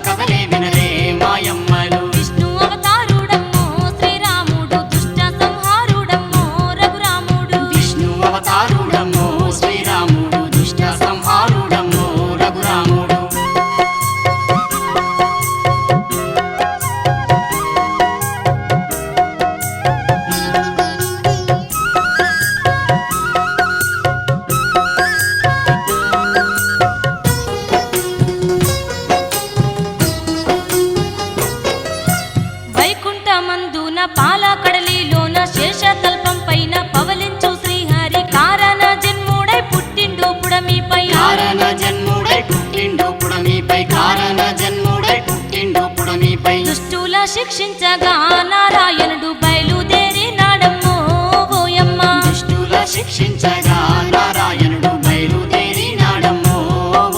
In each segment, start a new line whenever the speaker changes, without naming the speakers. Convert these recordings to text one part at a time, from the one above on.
కథలే వినరే మాయమ్మలు.
విష్ణు అవతారుడమ్మో శ్రీరాముడు దుష్ట సంహారుడమ్మో రఘురాముడు.
విష్ణు అవతారుడమ్మో శ్రీరాముడు దుష్ట సంహారుడమ్మో రఘురాముడు.
వైకుంఠమందున పాలకడలిలోన శేషతల్పం పైన పవలించు శ్రీహరి కారణ జన్ముడై పుట్టిండు పుడమిపై.
కారణ జన్ముడై పుట్టిండు పుడమిపై. కారణ జన్ముడై పుట్టిండు పుడమిపై.
దుష్టుల శిక్షించగా నారాయణుడు బయలుదేరినాడమ్మో ఓయమ్మ.
దుష్టుల శిక్షించగా నారాయణుడు బయలుదేరినాడమ్మో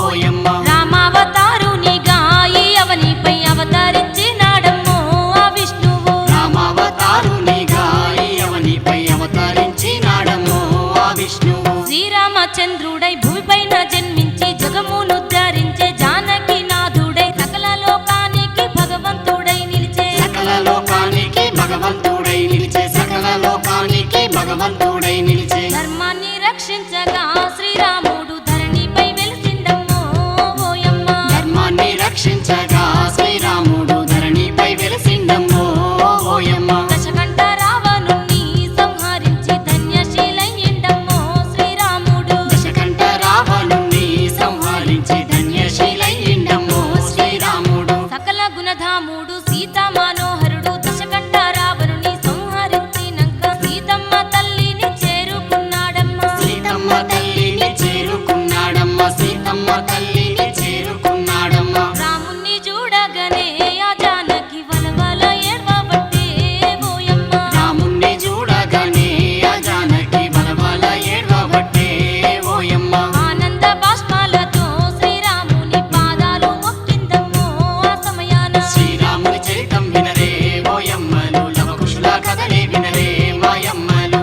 ఓయమ్మ.
రామావతారునిగా ఈ అవనిపై అవతరించినాడమ్మో ఆ విష్ణువు.
రామావతారునిగా ఈ అవనిపై అవతరించినాడమ్మో ఆ విష్ణువు.
శ్రీరామచంద్రుడై భూమిపైన జన్మించి జగమునుద్ధరించే జానకి నాథుడై సకల లోకానికి భగవంతుడై నిలిచే.
సకల లోకానికి భగవంతుడై నిలిచే. సకల లోకానికి భగవంతుడై నిలిచే.
ధర్మాన్ని రక్షించగా శ్రీరాముడు ధరణిపై వెలిసిండమ్మో ఓయమ్మ.
ధర్మాన్ని రక్షించగా శ్రీరాముడు ధరణిపై వెలిసిండమ్మో ఓయమ్మ.
దశకంఠ రావణుణ్ణి సంహరించి ధన్యశీలయ్యిండమ్మో శ్రీరాముడు.
దశకంఠ రావణుణ్ణి సంహరించి ధన్యశీలయ్యిండమ్మో శ్రీరాముడు.
సకల గుణధాముడు సీతా మనోహరుడు దశకంఠ రావణుని సంహరించినంక సీతమ్మ తల్లిని చేరుకున్నాడమ్మ.
సీతమ్మ తల్లిని చేరుకున్నాడమ్మ. సీతమ్మ తల్లిని చేరుకున్నాడమ్మ.
రాముణ్ణి చూడగానే ఆ జానకి వలవల ఏడ్వబట్టే ఓయమ్మ.
రాముణ్ణి చూడగానే ఆ జానకి బలబల ఏడ్వబట్టే ఓయమ్మ.
ఆనంద బాష్పాలతో శ్రీరాముని పాదాలు మొక్కిందమ్మో ఆ సమయాన.
శ్రీరాముని చరితం వినరే ఓయమ్మలు. లవకుశుల కథలే వినరే మాయమ్మలు.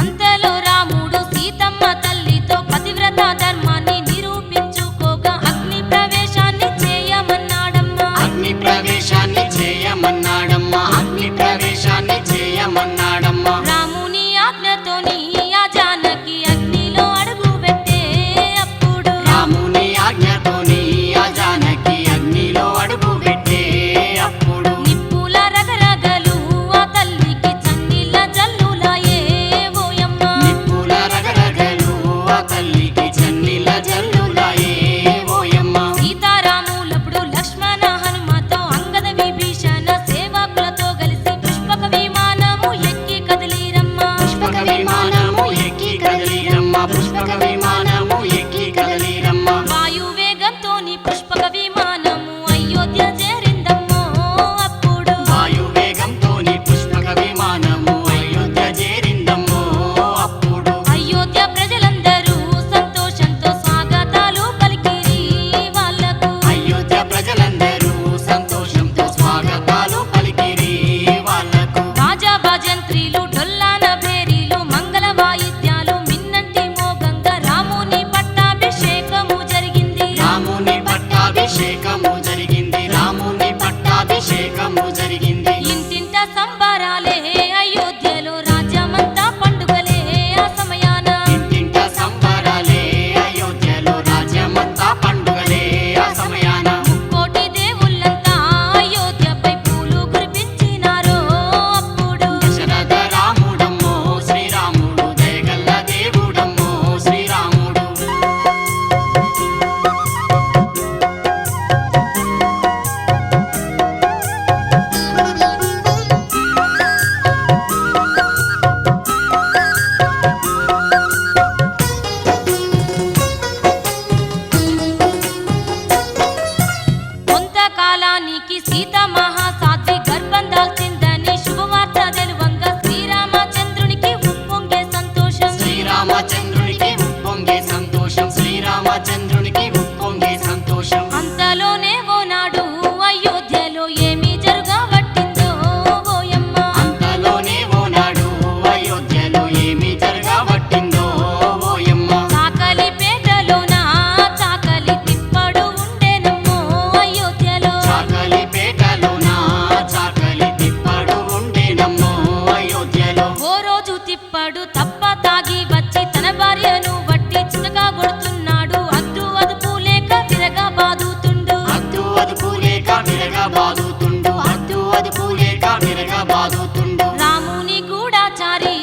అంతలో రాముడు సీతమ్మ తల్లితో పతివ్రత ధర్మాన్ని నిరూపించుకోగా అగ్ని ప్రవేశాన్ని చేయమన్నాడమ్మా.
అగ్ని ప్రవేశాన్ని చేయమన్నాడమ్మ. అగ్ని ప్రవేశాన్ని చేయమన్నాడమ్మ.
రాముని ఆజ్ఞతోని ఆ జానకి అగ్నిలో అడుగు పెట్టే అప్పుడు.
రాముని ఆజ్ఞతోని ఆ జానకి అగ్నిలో అడుగు పెట్టే అప్పుడు.
నిప్పుల రగరగలు ఆ తల్లికి చన్నీళ్ళ జల్లులాయే ఓయమ్మ.
నిప్పుల రగరగలు ఆ తల్లికి చన్నీళ్ళ జల్లులాయే ఓయమ్మ.
సీతారాములప్పుడు లక్ష్మణ హనుమతో అంగద విభీషణ సేవకులతో కలిసి పుష్పక విమానము ఎక్కి కదిలిరమ్మ.
పుష్పక విమానము ఎక్కి కదిలిరమ్మ. పుష్పక విమానము ఎక్కి కదిలిరమ్మ.
వాయువేగంతోని పుష్పక విమానము అయోధ్య చేరిందమ్మో అప్పుడు.
వాయువేగంతోని పుష్పక విమానము అయోధ్య చేరిందమ్మో అప్పుడు.
అయోధ్య ప్రజలందరూ సంతోషంతో స్వాగతాలు పలికిరి వాళ్ళకు.
అయోధ్య ప్రజలందరూ సంతోషంతో స్వాగతాలు పలికిరి వాళ్ళకు.
బాజా భజంత్రీలు డొల్లాన భేరీలు మంగళ తిప్పడు తప్ప తాగి వచ్చి తన భార్యను వట్టి చిన్నగా కొడుతున్నాడు. అద్దు అదుపు లేక విరగా బాదుతుండు.
అద్దు అదుపు లేక విరగా బాదుతుండు. అద్దు అదుపు లేక విరగా బాదుతుండు.
రాముని గూఢాచారి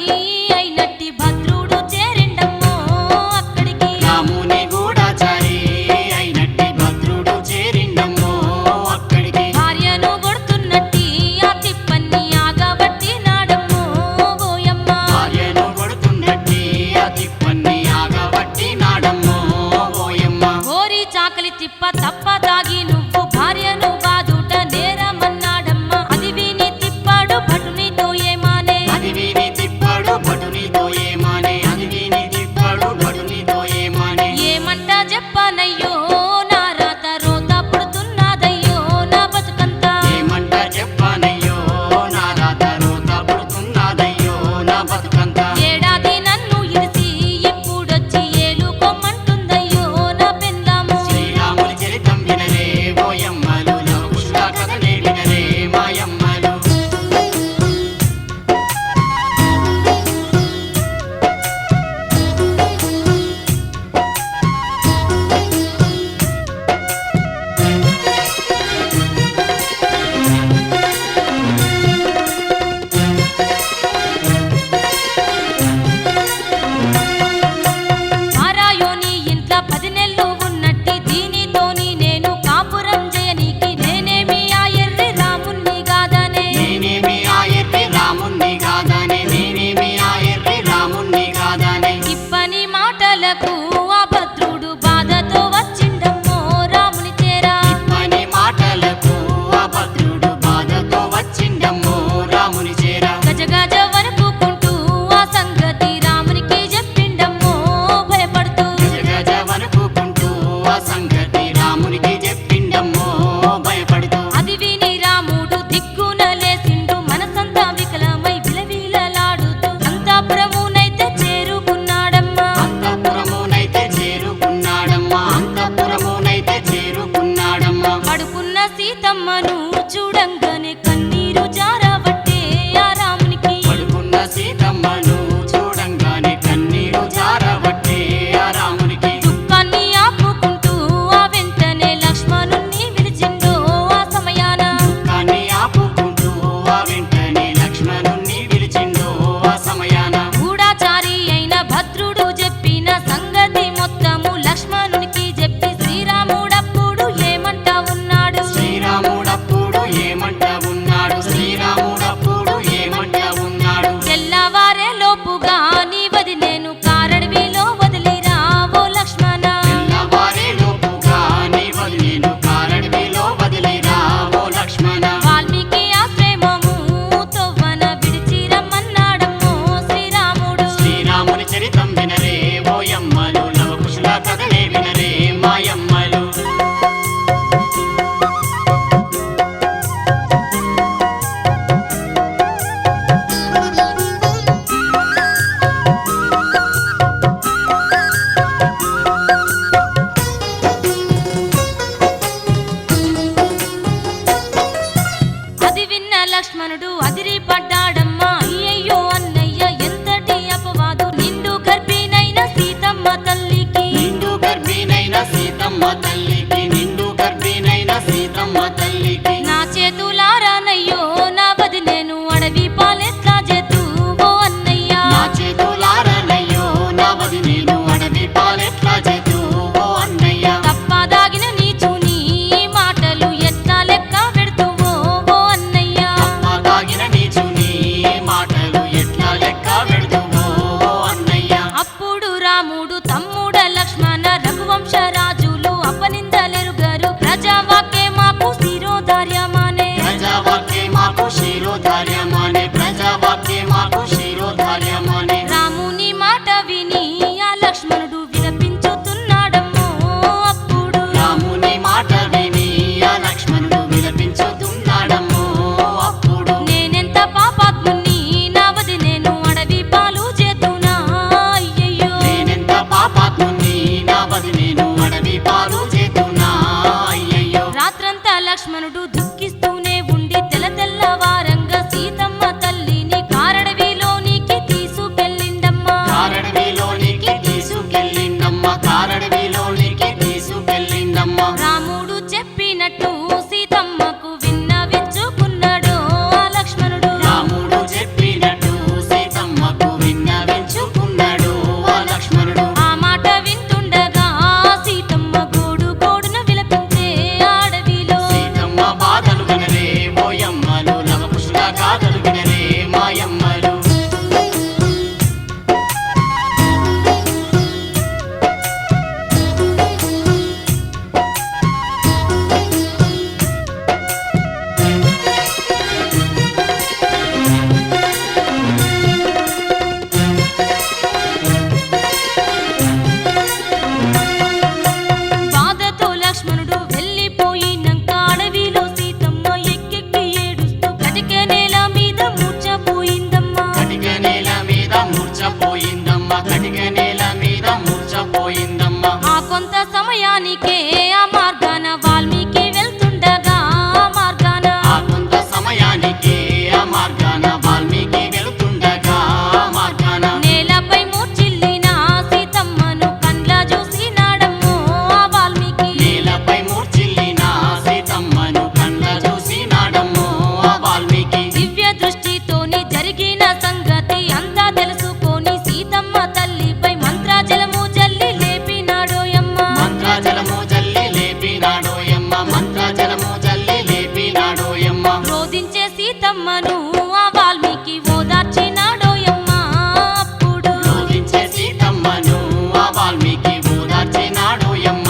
అయినట్టి భద్రుడు చేరిండమ్మో అక్కడికి.
రాముని గూఢాచారి అయినట్టి భద్రుడు చేరిండమ్మో అక్కడికి.
భార్యను కొడుతున్నట్టి ఆ తిప్పన్ని ఆగబట్టి నాడమ్మో ఓయమ్మ.
భార్యను కొడుతు కటిక నేల మీద మూర్చపోయిందమ్మ.
ఆ కొంత సమయానికే ఆ మార్గాన వాల్మీకి వెళ్తుండగా ఆ మార్గాన
ఆ కొంత సమయానికి ఆ మార్గాన వాల్మీకి వెళుతుండగా ఆ మార్గాన
నేలపై మూర్చిల్లిన సీతమ్మను కండ్ల చూసినాడమ్మో ఆ వాల్మీకి.
నేలపై మూర్చిల్లిన సీతమ్మను కండ్ల చూసినాడమ్మో ఆ వాల్మీకి.
దివ్య దృష్టితోని జరిగిన సంగతి అంతా తెలుసుకొని సీతమ్మ తల్లిపై మంత్రాజలము జల్లి లేపినాడోయమ్మ.
మంత్రాజలము జల్లి లేపినాడోయమ్మ. మంత్రాజలము జల్లి లేపినాడోయమ్మ.
రోదించే సీతమ్మను ఆ వాల్మీకి ఓదార్చినాడోయమ్మ. అప్పుడు
రోధించే సీతమ్మను ఆ వాల్మీకి ఓదార్చినాడోయమ్మ.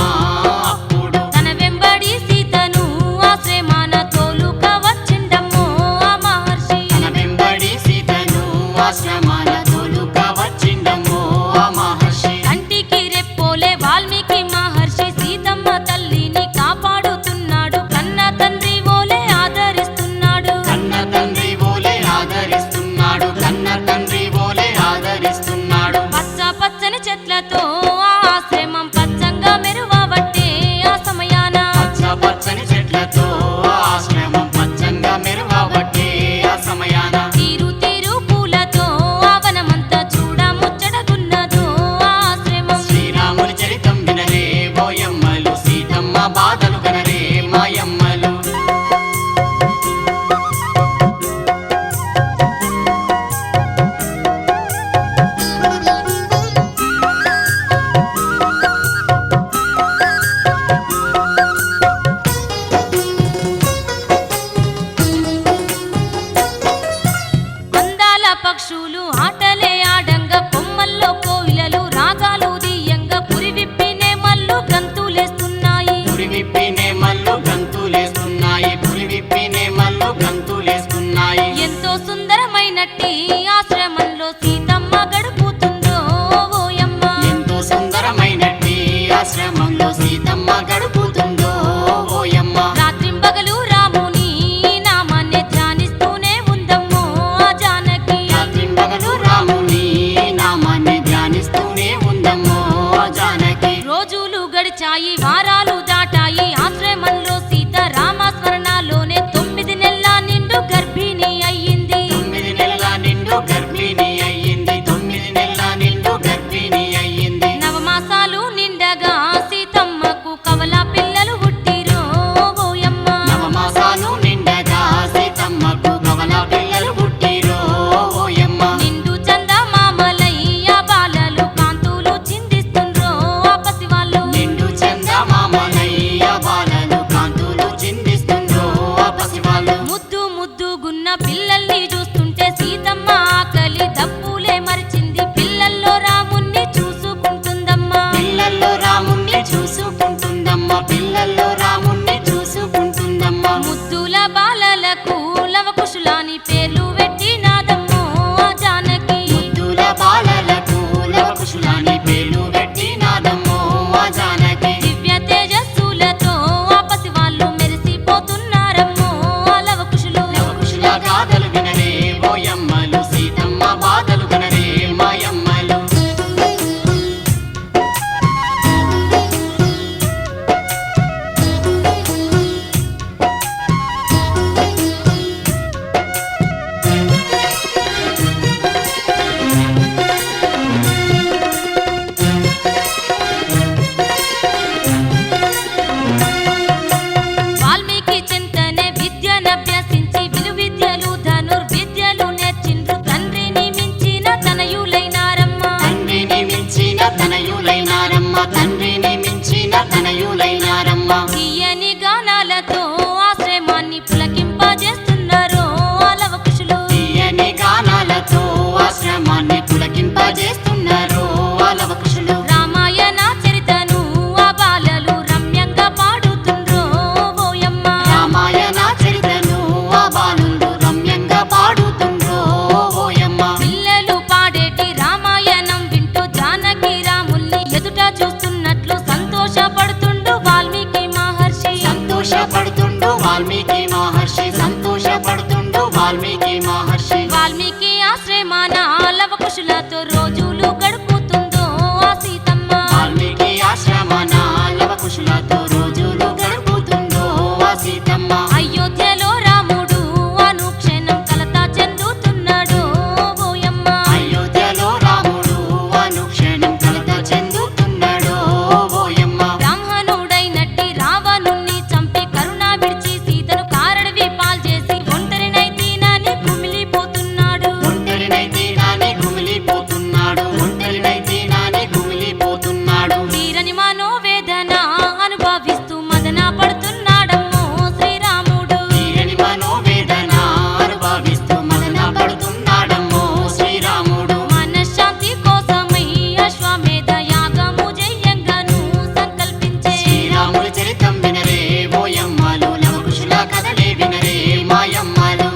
అప్పుడు
తన వెంబడి సీతను ఆశ్రమాన తోలుక వచ్చిండమ్మో ఆ మహర్షి.
తన వెంబడి సీతను ఆశ్రమాన తోలుక వచ్చిండమ్మో ఆ మహర్షి.
కంటికి రెప్పోలే వాల్మీకి మహర్షి సీతమ్మ తల్లిని కాపాడుతున్నాడు. కన్న తండ్రి ఓలే ఆదరిస్తున్నాడు.
కన్న తండ్రి ఓలే ఆదరిస్తున్నాడు. కన్న తండ్రి ఓలే ఆదరిస్తున్నాడు.
పచ్చ పచ్చని చెట్లతో ఆ ఆశ్రమం పచ్చంగా మెరువబట్టే ఆ సమయాన
పచ్చ పచ్చని చెట్లతో ఆ ఆశ్రమం పచ్చంగా మెరువబట్టే ఆ సమయాన
తీరు తీరు పూలతో ఆ వనమంతా చూడ ముచ్చటగున్నదో ఆ ఆశ్రమం.
శ్రీరాముని చరితం వినరే ఓయమ్మలు. సీతమ్మ బాధలు కనరే మాయమ్మలు.
అందాల పక్షులు ఆటలే ఆడంగా కొమ్మల్లో కోయిలలు రాగాలు దీయంగా పురివిప్పినే మల్లు గంతులేస్తున్నాయి.
పురి విప్పినే మల్లు గంతులేస్తున్నాయి. పురి విప్పినే మల్లు గంతులేస్తున్నాయి.
ఎంతో సుందరమైనట్టి ఆశ్రమంలో సీతమ్మ గడుపుతుందో ఓయమ్మ.
ఎంతో సుందరమైనట్టి ఆశ్రమంలో సీతమ్మ గడుపుతుందో ఓయమ్మ.
రాత్రింబగలు రాముని నామాన్ని ధ్యానిస్తూనే ఉందమ్మో ఆ జానకి.
రాత్రింబగలు రాముని నామాన్ని ధ్యానిస్తూనే ఉందమ్మో ఆ జానకి.
రోజులు గడిచాయి వారాలు దాటాయి ఆశ్రమంలో సీత రామస్మరణలోనే 9 నెలల నిండు గర్భిణి అయ్యింది.
9 నెలల నిండు గర్భిణి అయ్యింది. 9 నెలల నిండు గర్భిణి అయ్యింది.
నవమాసాలు నిండగా సీతమ్మకు కవల పిల్లలు పుట్టిరో ఓయమ్మ.
నవమాసాలు నిండగా సీతమ్మకు కవల పిల్లలు పుట్టిరో ఓయమ్మ.
నిండు చందమామలై ఆ బాలలు కాంతులు చిందిస్తుండ్రో ఆ పసివాళ్ళు.
నిండు చందమామలయ్య బాలలు కాంతులు చిందిస్తుండ్రో ఆ పసివాళ్ళు.
ముద్దు ముద్దుగున్న పిల్లల్ని చూస్తుంటే సీతమ్మ ఆకలి దప్పులే మరిచింది. పిల్లల్లో రాముణ్ణి చూసుకుంటుందమ్మా.
పిల్లల్లో రాముణ్ణి చూసుకుంటుందమ్మ. పిల్లల్లో రాముణ్ణి చూసుకుంటుందమ్మ.
ముద్దుల బాలలకు లవకుశులాని పేర్లు పెట్టినాదమ్మో ఆ జానకి.
ముద్దుల బాలలకు లవకుశులాని పేర్లు పెట్టినాదమ్మో ఆ జానకి.
దివ్య తేజస్సులతో ఆ పసివాళ్ళు మెరిసిపోతున్నారమ్మో ఆ లవకుశులు.
లవకుశుల గాథలు వినరే ఓయమ్మలు. సీతమ్మ బాధలు కనరే మాయమ్మలు.
వాల్మీకి చింతనే విద్యనభ్యసించి విలువిద్యలు ధనుర్విద్యలు నేర్చిండ్రు. తండ్రిని మించిన తనయులైనారమ్మ.
తండ్రిని మించిన తనయులైనారమ్మ. తండ్రిని మించిన తనయులైనారమ్మ.
తీయని గానాలతో ఆశ్రమాన్ని పులకింపజేస్తున్నారో ఆ లవకుశులు.
తీయని గానాలతో ఆశ్రమాన్ని పులకింపజేస్తున్నారు ఆ లవకుశులు.
రామాయణ చరితను ఆ బాలలు రమ్యంగా పాడుతుండ్రో ఓయమ్మ.
రామాయణ చరితను ఆ బాలుడు రమ్యంగా పాడుతుండ్రో ఓయమ్మ.
పిల్లలు పాడేటి రామాయణం వింటూ జానకి రాముల్ని ఎదుట చూస్తున్నట్లు సంతోషపడుతుండు వాల్మీకి మహర్షి.
సంతోషపడుతుండు వాల్మీకి మహర్షి. సంతోషపడుతుండు వాల్మీకి మహర్షి.
వాల్మీకి ఆశ్రమాన లవకుశులతో రోజులు గడుపుతూ
ఆశ్రమన లవకుశులతో రోజులు గడుపుతుందో ఆ సీతమ్మ.
అయోధ్యలో రాముడు అనుక్షణం కలత చెందుతున్నాడు ఓయమ్మ.
అయోధ్యలో రాముడు అనుక్షణం కలత చెందుతున్నాడో ఓయమ్మ.
బ్రాహ్మణుడైనట్టి రావణుణ్ణి చంపి కరుణ విడిచి సీతను కారడవి పాల్చేసి ఒంటరినైతేనని కుమిలిపోతున్నాడు.
ఒంటరినైతేనాని కుమిలిపోతున్నాడు. ఒంటరినైతేనాని కుమిలిపోతున్నాడు.
తీరని మనోవేదన అనుభవిస్తూ మదన పడుతున్నాడమ్మో శ్రీరాముడు.
తీరని మనోవేదన అనుభవిస్తూ మదన పడుతున్నాడమ్మో శ్రీరాముడు.
మనశ్శాంతి కోసమై అశ్వమేధ యాగము జయంగాను సంకల్పించే.
శ్రీరాముడి చరితం వినరే ఓయమ్మలు, లవకుశుల కథలే వినరే మాయమ్మలు.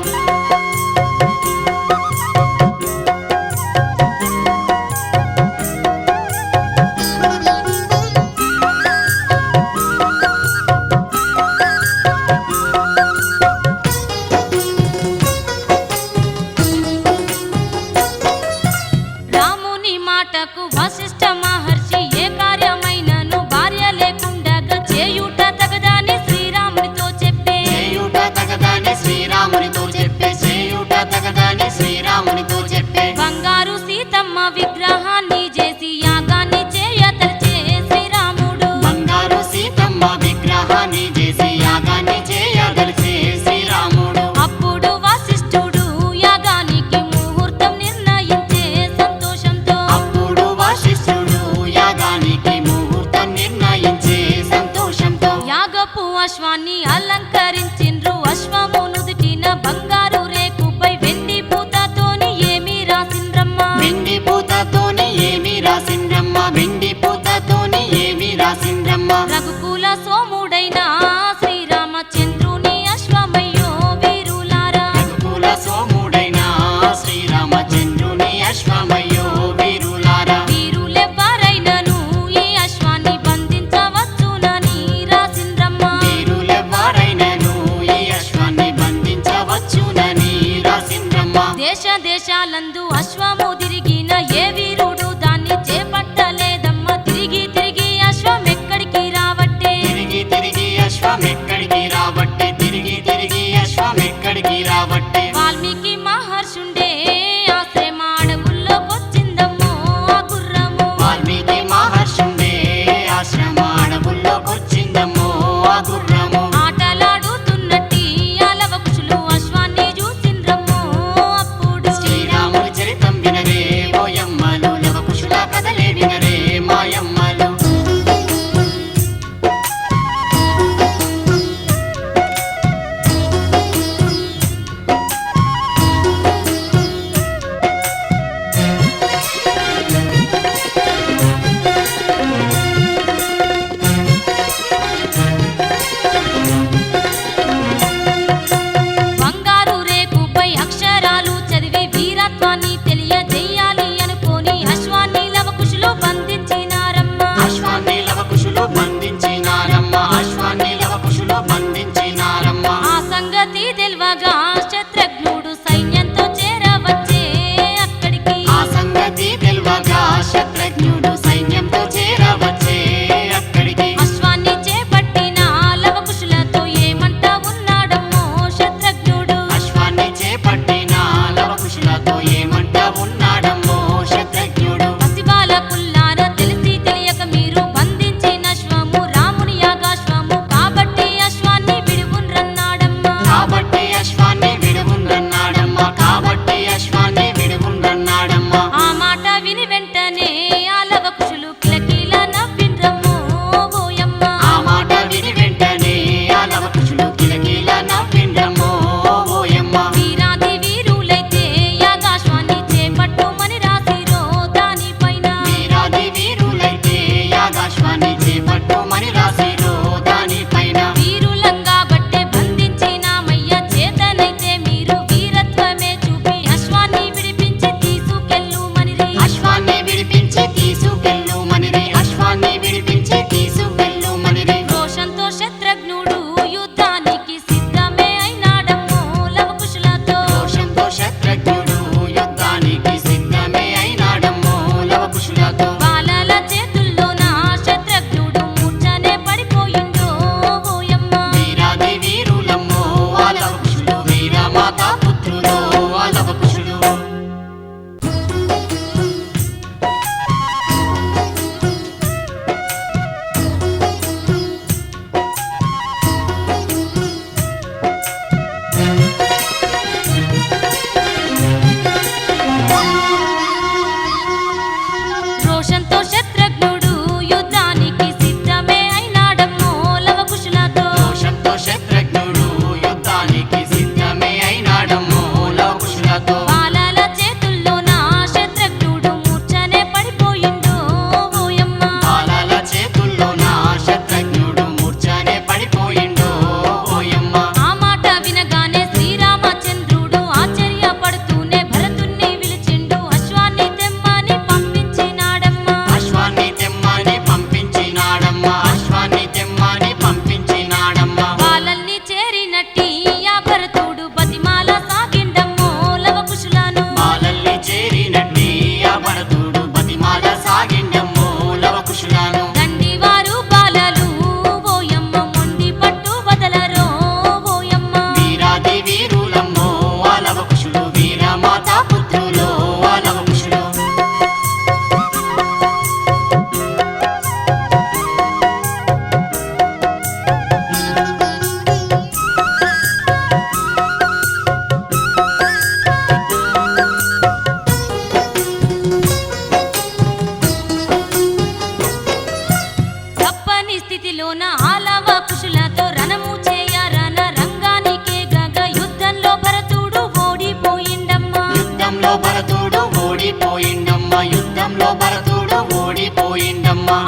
రాముని మాటకు వశిష్ఠ మహర్షి ఏ కార్యమైనను భార్య లేకుండగా చేయుట తగదని శ్రీరామునితో చెప్పే.
చేయుట తగదని శ్రీరామునితో చెప్పే. చేయుట తగదని శ్రీరామునితో చెప్పే.
బంగారు సీతమ్మ విగ్రహాన్ని చేసి యాగాన్ని చేయతలిచే శ్రీరాముడు.
బంగారు సీతమ్మ విగ్రహాన్ని చేసి యాగాన్ని చేయదలిచే శ్రీరాముడు.
అప్పుడు వశిష్ఠుడు యాగానికి ముహూర్తం నిర్ణయించే సంతోషంతో.
అప్పుడు వశిష్ఠుడు యాగానికి ముహూర్తం నిర్ణయించే సంతోషంతో.
యాగపు అశ్వాన్ని అలంకరించిండ్రు. అశ్వము నుదుటిన బంగారు రేకుపై వెండి పూతతోని ఏమి రాసిండ్రమ్మ.
వెండి పూతతోని ఏమి రాసిండ్రమ్మ. వెండి పూతతోని ఏమి రాసిండ్రమ్మ.
రఘుకుల సోముడైన శ్రీరామచంద్రుని అశ్వమయ్యో వీరులారా.
రఘుకుల సోముడైన శ్రీరామచంద్రుని అశ్వమయ్యో వీరులారా.
వీరులెవ్వరైనను ఈ అశ్వాన్ని బంధించవచ్చునని రాసిండ్రమ్మ.
వీరులెవ్వరైనను ఈ అశ్వాన్ని బంధించవచ్చునని రాసిండ్రమ్మ.
దేశ దేశాలందు అశ్వము తిరిగిన ఏ వీరుడు దాన్ని చేపట్టలేదమ్మ. తిరిగి తిరిగి అశ్వం ఎక్కడికి రావట్టే.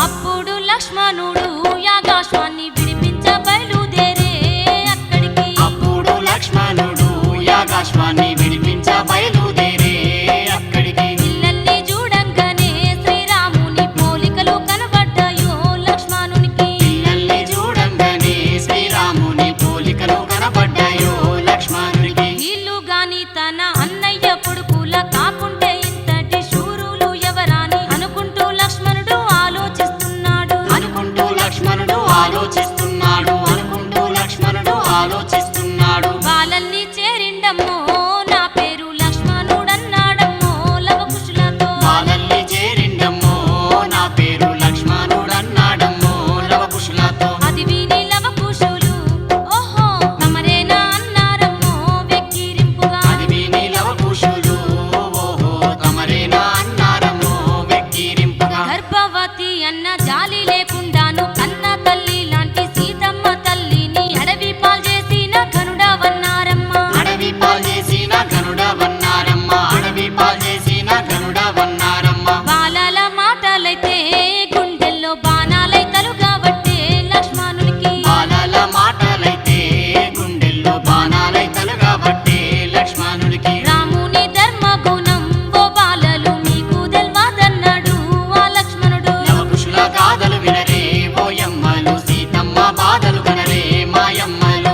అప్పుడు లక్ష్మణుడు యాగాశ్వాన్ని విడిపించ బయలుదేరే అక్కడికి.
అప్పుడు లక్ష్మణుడు యాగాశ్వాన్ని విడిపించ బయలుదేరే అక్కడికి.
పిల్లల్ని చూడంగానే శ్రీరాముని పోలికలు కనబడ్డాయో లక్ష్మణునికి.
పిల్లల్ని చూడంగానే శ్రీరాముని పోలికలు కనబడ్డాయో లక్ష్మణునికి.
వీళ్ళు గాని తన అన్నయ్య కొడుకుల కాకుంటే ఇంతటి శూరులు ఎవరాని అనుకుంటూ లక్ష్మణుడు ఆలోచిస్తున్నాడు.
అనుకుంటూ లక్ష్మణుడు ఆలోచిస్తున్నాడు. అనుకుంటూ లక్ష్మణుడు ఆలోచిస్తున్నాడు.
వాళ్ళల్ని చేరిండమ్మో నా పేరు లక్ష్మణుడన్నాడమ్మో లవకుశులతో.
వాళ్ళల్ని చేరిండమ్మో నా పేరు లక్ష్మణుడన్నాడమ్మో లవకుశులతో.
అది విని లవకుశులు ఓహో తమరేనా అన్నారమ్మో వెక్కిరింపుగా.
అది విని లవకుశులు ఓహో తమరేనా అన్నారమ్మో వెక్కిరింపుగా.
గర్భవతి అన్న జాలి లేకుండాను కన్న తల్లి లాంటి సీతమ్మ తల్లిని అడవి పాల్చేసిన గనుడవన్నారమ్మ.
అడవి పాల్చేసిన గనుడవన్నారమ్మ. అడవి పాల్చేసిన గనుడవన్నారమ్మ.
బాలల మాటలైతే గుండెల్లో బాణాలై తలుగాబట్టే లక్ష్మణునికి.
బాలల మాటలైతే గుండెల్లో బాణాలై తలుగాబట్టే లక్ష్మణుడికి.
రాముని ధర్మగుణం ఓ బాలలు మీకు తెల్వదన్నాడు ఆ లక్ష్మణుడు.
లవకుశుల గాథలు వినరే ఓయమ్మలు. సీతమ్మ బాధలు కనరే మాయమ్మలు.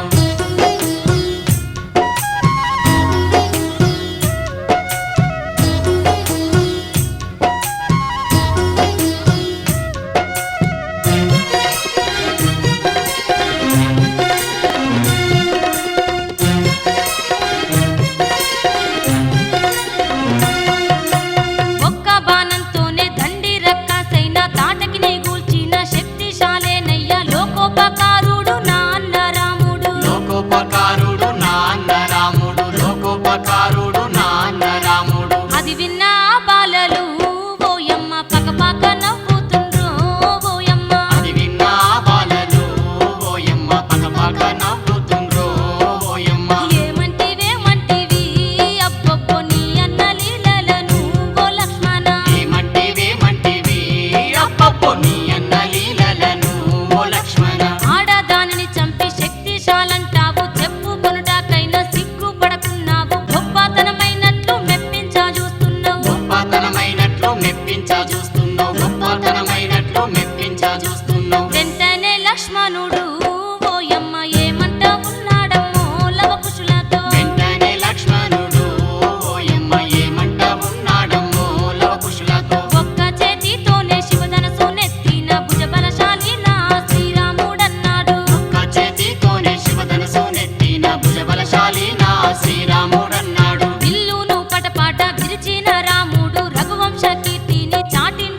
ఒక్క బాణంతోనే దండి రక్కసైన తాటకిని గూల్చిన శక్తిశాలేనయ్య లోకోపకారుడు నా అన్న రాముడు.
లోకోపకారుడు నా అన్న రాముడు. లోకోపకారుడు నా అన్న రాముడు.
అది విన్న ఆ బాలలు ఓయమ్మ పకపక నవ్వుతుండ్రో ఓయమ్మ.
అది విన్న బాలలు ఓయమ్మ పకపక నవ్వుతుండ్రో ఓయమ్మ.
ఏమంటివేమంటివి అబ్బబ్బో నీ అన్న లీలలను ఓ లక్ష్మణ.
ఏమంటివేమంటివి అబ్బబ్బో నీ అన్న లీలలను ఓ లక్ష్మణ.
ఆడదానిని చంపి శక్తిశాలంటావు చెప్పుకొనుటాకైనా సిగ్గుపడకున్నావు. గొప్పతనమైనట్లు మెప్పించా చూస్తున్నావు.
గొప్పతనమైనట్లు మెప్పించా చూస్తున్నావు. గొప్పతనమైనట్లు మెప్పించా చూస్తున్నావు.
వెంటనే లక్ష్మణుడు ఓయమ్మ ఏమంట ఉన్నాడమ్మో లవకుశులతో.
వెంటనే లక్ష్మణుడు ఓయమ్మ ఏమంట ఉన్నాడమ్మో లవకుశులతో.
ఒక్క చేతితోనే శివధనసు నెత్తిన భుజబలశాలి నా శ్రీరాముడన్నాడు.
ఒక్క చేతితోనే శివధనసు నెత్తిన భుజబలశాలి నా శ్రీరాముడన్నాడు.
విల్లును పటపాట విరిచిన రాముడు రఘువంశ కీర్తిని చాటిన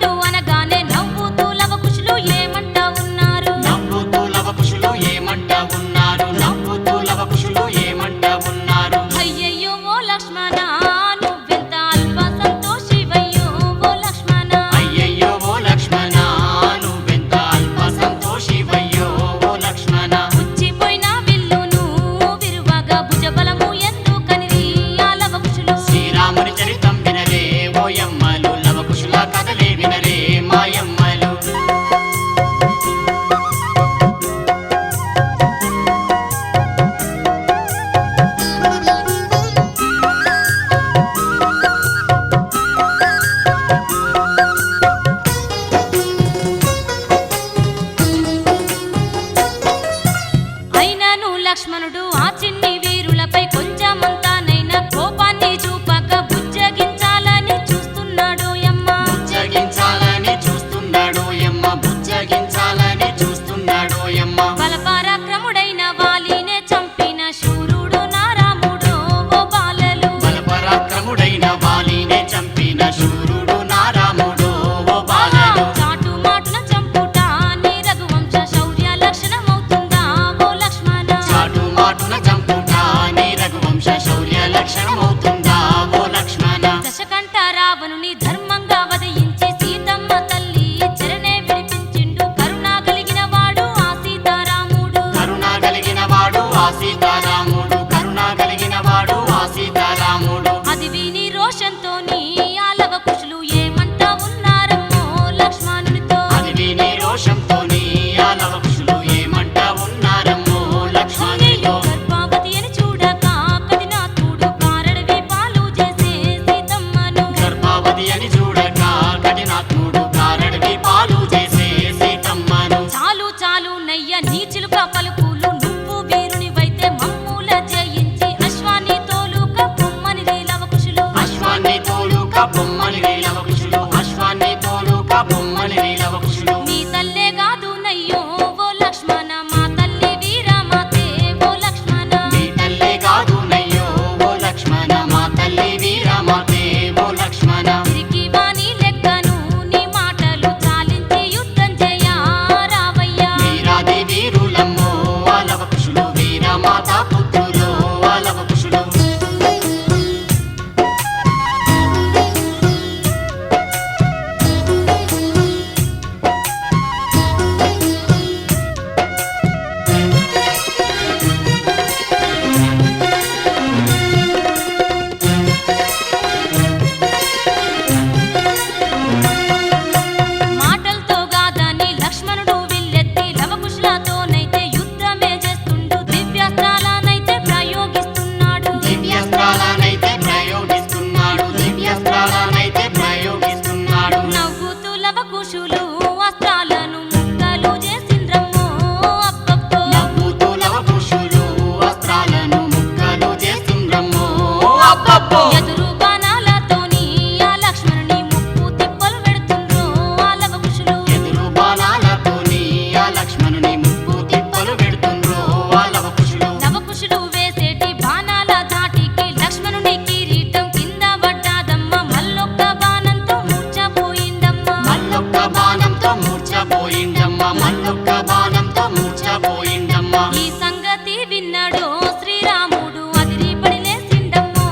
మూర్ఛపోయిండమ్మా మల్లొక్క బాణంతో మూర్ఛపోయిండమ్మా
ఈ సంగతి విన్నాడు శ్రీరాముడు అదిరిపడి లేచిండమ్మో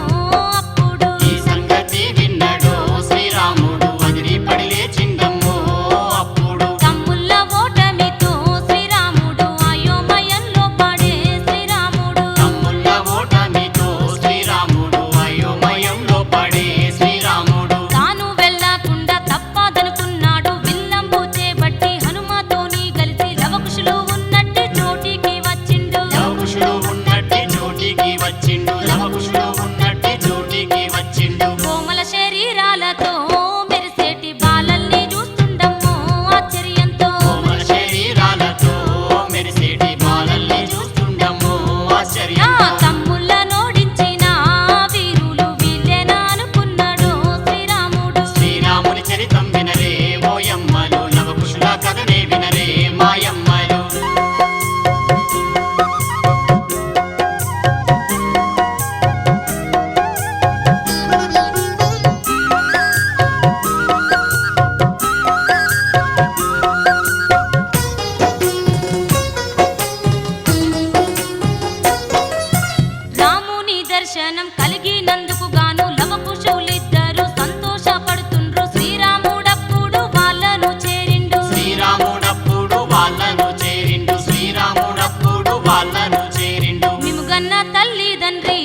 అప్పుడు
ఈ సంగతి విన్నాడు శ్రీరాముడు అదిరిపడి లేచిండమ్మో అప్పుడు
తమ్ముళ్ళ ఓటమితో శ్రీరాముడు అయోమయంలో పడే శ్రీరాముడు
తమ్ముళ్ళ ఓటమితో శ్రీరాముడు అయోమయంలో పడే శ్రీరాముడు
తాను వెళ్ళకుండా తప్పదనుకున్నాడు విల్లంబు చేపట్టి హనుమతోని కలిసి లవకుశులు ఉన్నట్టి చోటికి వచ్చిండు
లవకుశులు ఉన్నట్టి చోటికి వచ్చిండు లవకుశులు ఉన్నట్టి చోటికి వచ్చిండు
కోమల శరీరాలతో మెరిసేటి బాలల్ని చూస్తుండమ్మో ఆశ్చర్యంతో
కోమల శరీరాలతో మెరిసేటి బాలల్ని చూస్తుండమ్మో
ఆ
ఆశ్చర్యంతో
తమ్ముళ్ళ నోడించిన వీరులు వీళ్ళేనా అనుకున్నాడు శ్రీరాముడు
శ్రీరాముని చరితం వినరే ఓయమ్మలు లవకుశుల కథనే వినరే మాయమ్మలు
రాముని దర్శనం కలిగినందుకు గాను లవకుశులిద్దరు సంతోషపడుతుండ్రు శ్రీరాముడప్పుడు వాళ్ళను చేరిండు
శ్రీరాముడప్పుడు వాళ్ళను చేరిండు శ్రీరాముడప్పుడు వాళ్ళను చేరిండు
మిముగన్న తల్లిదండ్రి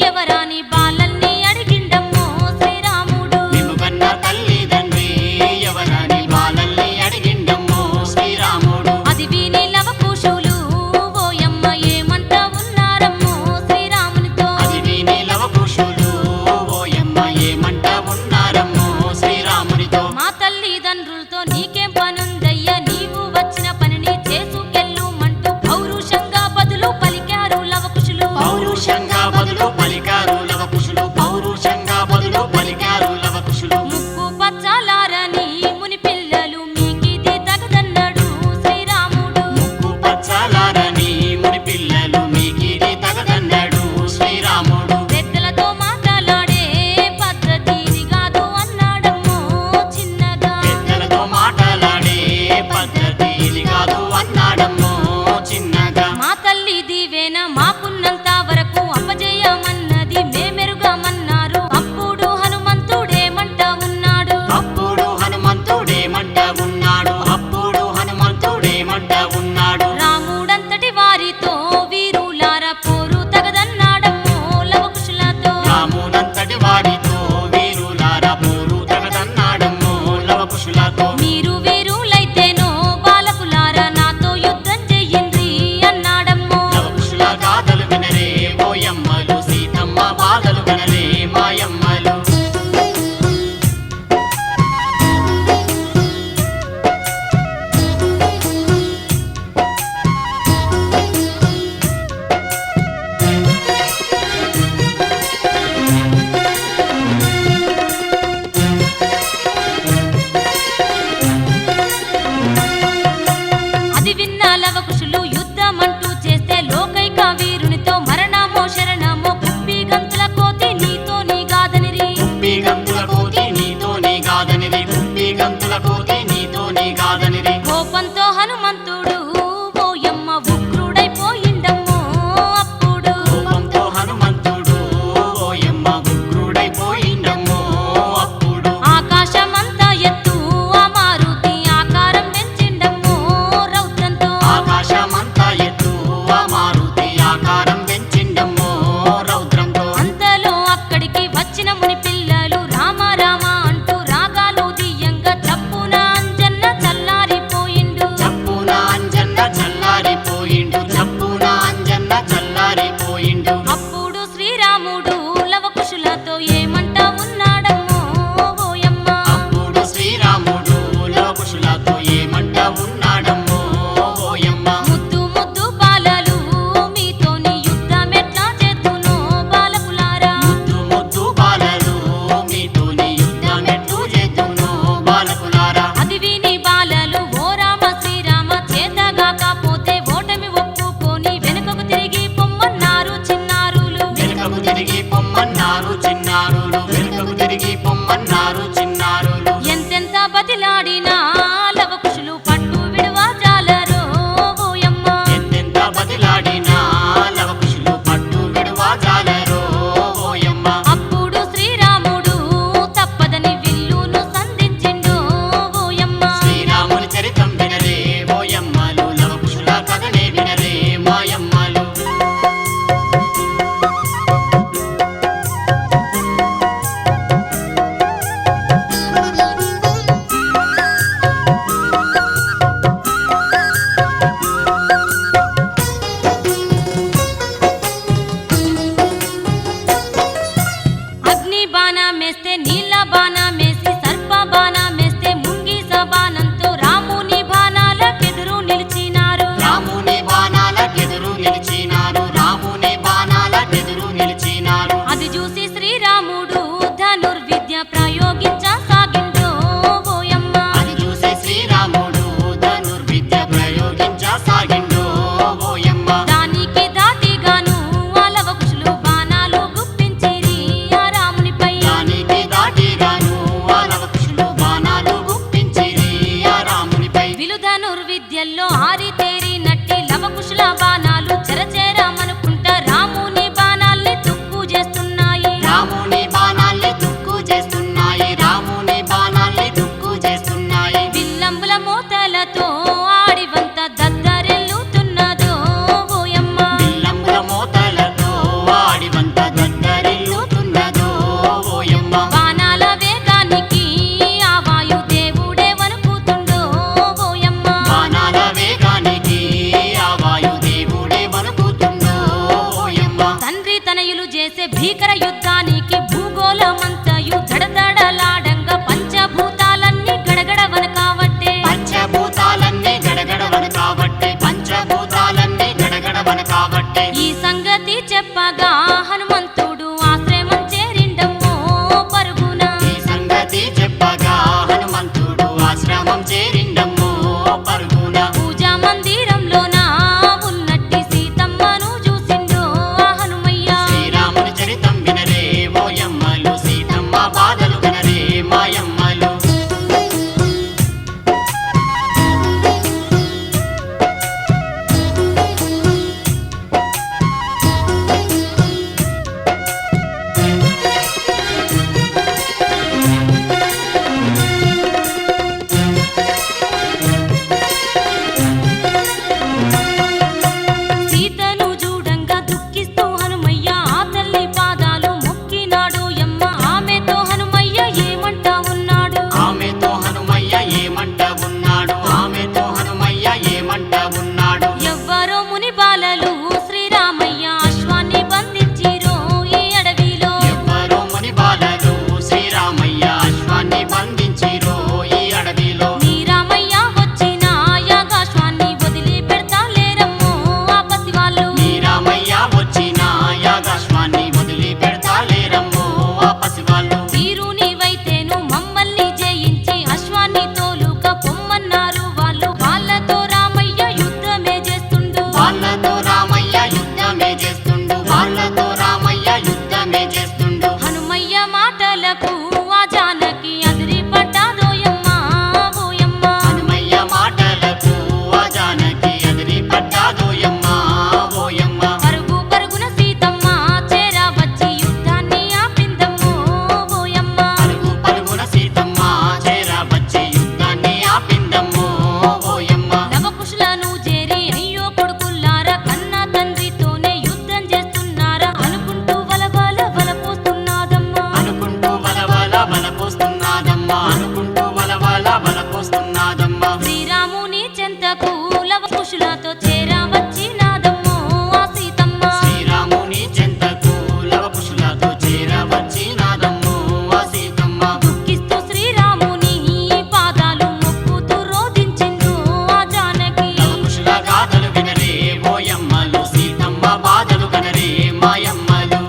ఎవరాని బాలల్ని అడిగిండమ్మో శ్రీరాముడు
నిముగన్న తల్లిదండ్రి ఎవరని బాలల్ని అడిగిండమ్మో శ్రీరాముడు
అది విని లవకుశులు ఓయమ్మ ఏమంట ఉన్నారమ్మో శ్రీరామునితో
అది విని లవకుశులు ఓయమ్మ ఏమంట ఉన్నారమ్మో శ్రీరామునితో
మా తల్లిదండ్రులతో నీకేం పనుందయ్యా నీవు వచ్చిన పనిని చేసుకెళ్ళుమంటూ పౌరుషంగా బదులు పలికారు లవకుశులు
పౌరుషంగా బదులు పలికారు లవకుశులు పౌరుషంగా బదులు పలికారు లవకుశులు
ముక్కు పచ్చాలారని ముని పిల్లలు మీకిది తగదన్నాడు శ్రీరాముడు
ముక్కు పచ్చాలారని ముని పిల్లలు మీకిది తగదన్నాడు శ్రీరాముడు
పెద్దలతో మాట్లాడే పద్ధతి ఇది కాదు అన్నాడమ్మో చిన్నగా
పెద్దలతో మాటలాడే పద్ధతి ఇది కాదు అన్నాడమ్మో చిన్నగా
మా తల్లి దీవెన మాకున్నంత వరకు అపజయమన్నది మేమెరుగమన్నారు అప్పుడు హనుమంతుడేమంట ఉన్నాడు
అప్పుడు హనుమంతుడేమంట ఉన్నాడు అప్పుడు హనుమంతుడేమంట ఉన్నాడు
రాముడంతటి వారితో వీరులార పోరు తగదన్నాడమ్మో లవకుశులతో
రామునంతటి వాడితో వీరులారా పోరు తగదన్నాడమ్మో లవకుశులతో
మీరు వీరులైతేనో బాలకులారా నాతో యుద్ధం చెయ్యిండ్రి అన్నాడమ్మో
లవకుశుల గాథలు వినరే ఓయమ్మలు సీతమ్మ బాధలు వినరే మాయమ్మలు
అది విన్న లవకుశులు యుద్ధమంటూ చేస్తే లోకైక వీరునితో మరణమో శరణమో కుప్పి గంతుల కోతి నీతో నీ గాదనిరి
కుప్పి గంతుల కోతి నీతో నీ గాదనిది కుప్పి గంతుల కోతి నీతో నీ గాదనిది
కోపంతో హనుమంతుడు ఓయమ్మ ఉగ్రుడైపోయిండమ్మో అప్పుడు
కోపంతో హనుమంతుడు ఓయమ్మ ఉగ్రుడైపోయిండమ్మో అప్పుడు
ఆకాశమంతా ఎత్తు ఆ మారుతి ఆకారం పెంచిండమ్మో రౌద్రంతో
ఆకాశమంతా ఎత్తు ఆ మారుతి ఆకారం పెంచిండమ్మో రౌద్రంతో
అంతలో అక్కడికి వచ్చిన ముని పిల్లలు రామ రామ అంటూ రాగాలు దియ్యంగా చప్పున
పరధామం చేరిండమ్మో పరుగున.
పూజా మందిరంలోన ఉన్నట్టి సీతమ్మను చూసిండో ఆ హనుమయ్య.
శ్రీరాముని చరితం వినరే ఓయమ్మలు, సీతమ్మ బాధలు వినరే మాయమ్మలు.
సీతను చూడంగా దుఃఖిస్తూ హనుమయ్య ఆ తల్లి పాదాలు మొక్కినాడు యమ్మ. ఆమెతో హనుమయ్య ఏమంటా ఉన్నాడు?
ఆమెతో హనుమయ్య ఏమంట ఉన్నాడు? ఆమెతో హనుమయ్య ఏమంట ఉన్నాడు?
ఎవ్వరో ముని బాలలు శ్రీరామయ్య అశ్వాన్ని బంధించిరో ఈ అడవిలో.
ఎవ్వరో ముని బాలలు శ్రీరామయ్య అశ్వాన్ని బంధించిరో ఈ అడవిలో.
నీ రామయ్య వచ్చిన యాగాశ్వాన్ని వదిలి పెడతా లేరమ్మో ఆ పసివాళ్ళు.
నీ రామయ్య వచ్చిన యాగాశ్వాన్ని వదిలి పెడతా లేరమ్మో ఆ పసివాళ్ళు.
వీరు నీవైతేను మమ్మల్ని జయించి అశ్వాన్ని తోలుక పొమ్మన్నారు వాళ్ళు. వాళ్ళతో రామయ్య యుద్ధమే చేస్తుండు.
వాళ్ళతో రామయ్య యుద్ధమే చేస్తుండు. వాళ్ళతో రామయ్య యుద్ధమే చేస్తుండు.
హనుమయ్య మాటలకు ఆ జానకి అదిరి పడ్డాదోయమ్మ ఓయమ్మ.
హనుమయ్య మాటలకు ఆ జానకి ఎదిరి పడ్డాదోయమ్మ ఓయమ్మ.
పరుగు పరుగున సీతమ్మ చేరా వచ్చి యుద్ధాన్ని ఆపిందమ్మో ఓయమ్మ.
పరుగు పరుగున సీతమ్మ చేరా వచ్చి యుద్ధాన్ని ఆపిందమ్మో ఓయమ్మ.
లవకుశులను చేరి అయ్యో కొడుకుల్లారా కన్న తండ్రితోనే యుద్ధం చేస్తున్నారా అనుకుంటూ వలవల వలపోస్తున్నాదమ్మా.
అనుకుంటూ వలవల వలపోస్తున్నాదమ్మా. అనుకుంటూ వలవల వలపోస్తున్నాదమ్మా.
శ్రీరాముని చెంతకు లవకుశులతో చేరా వచ్చినాదమ్మో ఆ సీతమ్మ.
శ్రీరాముని చెంతకు లవకుశులతో చేరా వచ్చినాదమ్మో ఆ సీతమ్మ.
దుఃఖిస్తూ శ్రీరాముని పాదాలు మొక్కుతూ రోధించిందో ఆ జానకి.
లవకుశుల గాథలు వినరే ఓయమ్మలు, సీతమ్మ బాధలు కనరే మాయమ్మలు.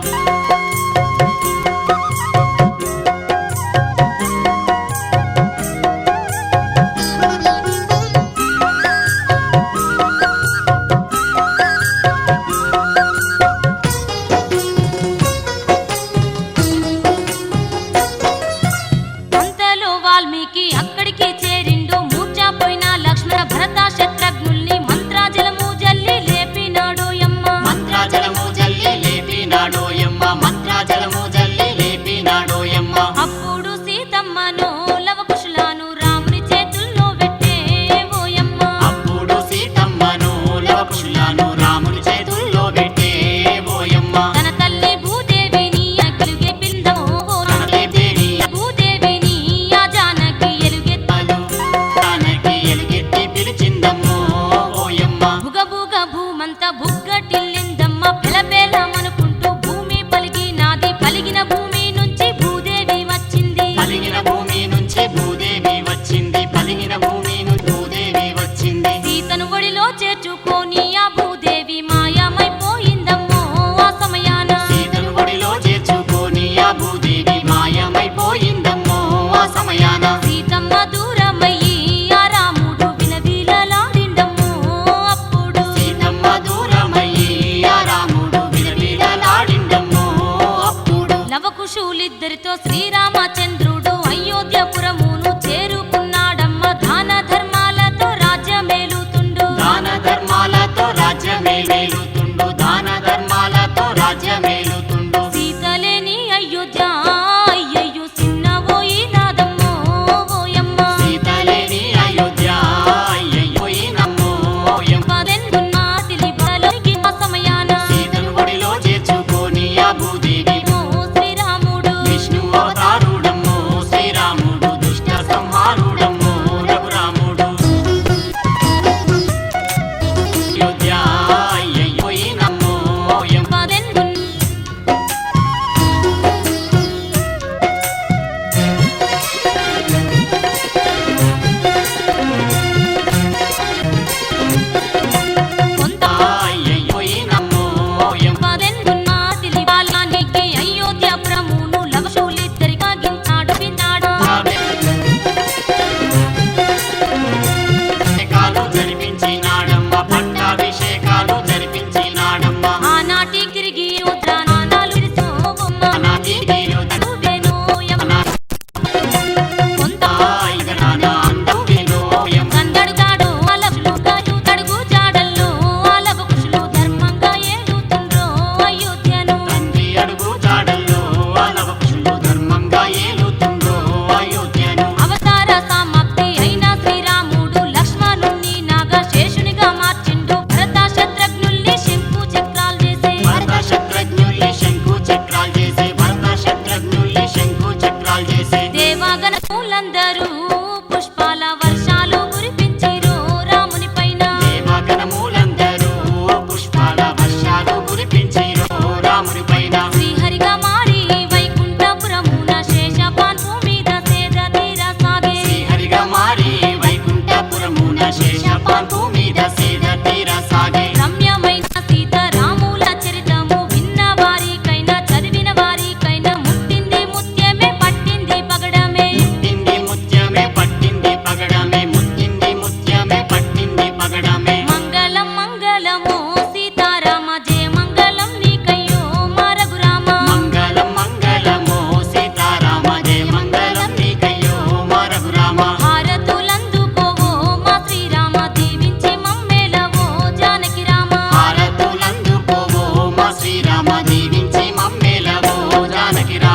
అంతలో వాల్మీకి అక్కడికి చేరిండు. మూర్ఛపోయిన లక్ష్మణ భరత శత్రుఘ్నుల్ని మంత్రాజలము జల్లి లేపినాడోయమ్మ.
మంత్రాజలము జల్లి లేపినాడోయమ్మ. మంత్రాజలము జల్లి లేపినాడోయమ్మ.
అప్పుడు సీతమ్మను లవకుశులను రాముని చేతుల్లో పెట్టే ఓయమ్మ.
అప్పుడు సీతమ్మను లవకుశులను రాముని చేతుల్లో పెట్టే ఓయమ్మ.
తన తల్లి భూదేవిని అగ్గిలుగే పిందమో
తన దేవిని
భూదేవిని ఆ జానకి ఎలుగెత్తలు.
తనకి ఎలుగెత్తి పిలిచిందమ్మో ఓయమ్మ.
భుగభుగ భూమంతా బుగ్గటిల్లిందమ్మ. పెలపేలమనుకుంటూ భూమి పలిగినాది. పలిగిన భూమి నుంచి భూదేవి వచ్చింది.
పలిగిన భూమి నుంచి భూదేవి వచ్చింది. పలిగిన భూమి నుంచి భూదేవి వచ్చింది.
సీతను ఒడిలో చేర్చుకొని ఆ భూదేవి మాయమైపోయిందమ్మో ఆ సమయాన.
సీతను ఒడిలో చేర్చుకొని ఆ భూదేవి మాయమైపోయిందమ్మో ఆ సమయాన.
సీతమ్మ దూరమయ్యి ఆ రాముడు విలవిలలాడిండమ్మో అప్పుడు.
సీతమ్మ దూరమయ్యి ఆ రాముడు విలవిలలాడిండమ్మో అప్పుడు.
లవకుశులిద్దరితో శ్రీరామచంద్రుడు అయోధ్యపురమును చేరుకున్నాడమ్మ. దాన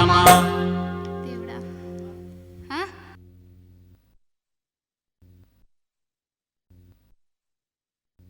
రామ